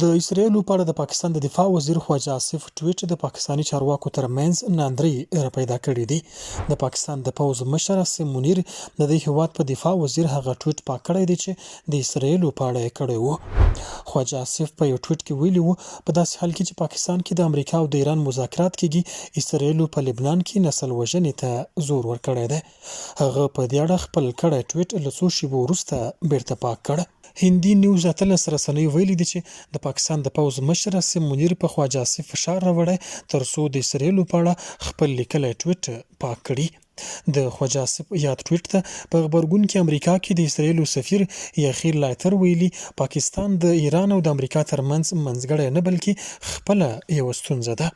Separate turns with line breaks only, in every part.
د اسراییلو په اړه د پاکستان د دفاع وزیر خواجه آصف ټویټ د پاکستاني چارواکو ترمنځ ناندرۍ راپیدا کړې دي. د پاکستان د پوځ مشر عاصم منیر د دې هیواد په دفاع وزیر هغه ټویټ پاک کړی دی چې د اسراییلو په اړه یې کړی و. خواجه آصف په یو ټویټ کې ویلي وو په داسې حال کې چې پاکستان کې د امریکا او د ایران مذاکرات کېږي، اسراییلو په لبنان کې نسل وژنې ته زور ورکړی دی. هغه په دې اړه خپل کړی ټویټ له څو شېبو وروسته بیرته پاک کړ. هندي نیوز 18 رسنیو ویلي دي چې د پاکستان د پوځ مشر عاصم منیر په خواجه آصف فشار راوړی ترڅو د اسراییلو په اړه خپل لیکلی ټویټ پاک کړي. د خواجه آصف یاد ټویټ ته په غبرګون کې امریکا کې د اسراییلو سفیر یخیر لایتر ویلي پاکستان د ایران او د امریکا ترمنځ منځګړی نه بلکې خپله یوه ستونزه ده.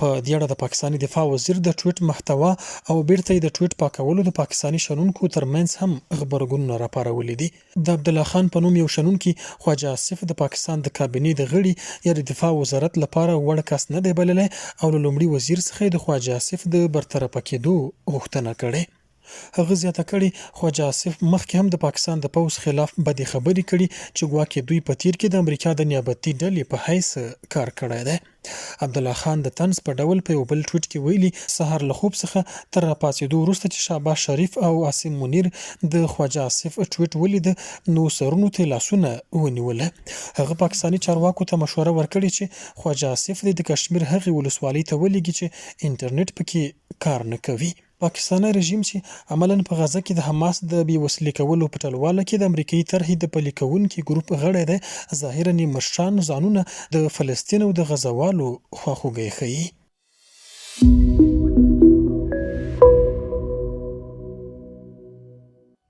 په دې اړه د پاکستاني دفاع وزیر د ټویټ محتوا او بیرته یې د ټویټ پاکولو د پاکستاني شنونکو ترمنځ هم غبرګونونه راپارولي دي. د عبدالله خان په نوم یو شنونکي خواجه آصف د پاکستان د کابینې د غړي یا د دفاع وزارت لپاره وړ کس نه دی بللی او له لومړي وزیر څخه د خواجه آصف د برطرفه کېدو غوښتنه کړې. هغه زیاته کړې خواجه آصف مخکې هم د پاکستان د پوځ خلاف بدې خبرې کړي چې ګواکې دوی په تیر کې د امریکا د نیابتي ډلې په حیث کار کړی دی. عبدالله خان د طنز په ډول په یو بل ټویټ کې ویلي سهار له خوب څخه تر راپاڅېدو وروسته چې شهباز شریف او عاصم منیر د خواجه آصف ټویټ ولیده نو سرونو ته لاسونه ونیوله. هغه پاکستاني چارواکو ته مشوره ورکړې چې خواجه آصف د کشمیر هغې ولسوالۍ ته ولیږي چې انټرنیټ پکې کار نه کوي. پاکستاني رژیم چې عملاً په غزه کې د حماس د بې وسلې کولو په ټلواله کې د امریکایي طرحې د پلي کوونکي ګروپ غړی دی، ظاهراً یې مشران ځانونه د فلسطین او د غزه والو خواخوږی ښیي.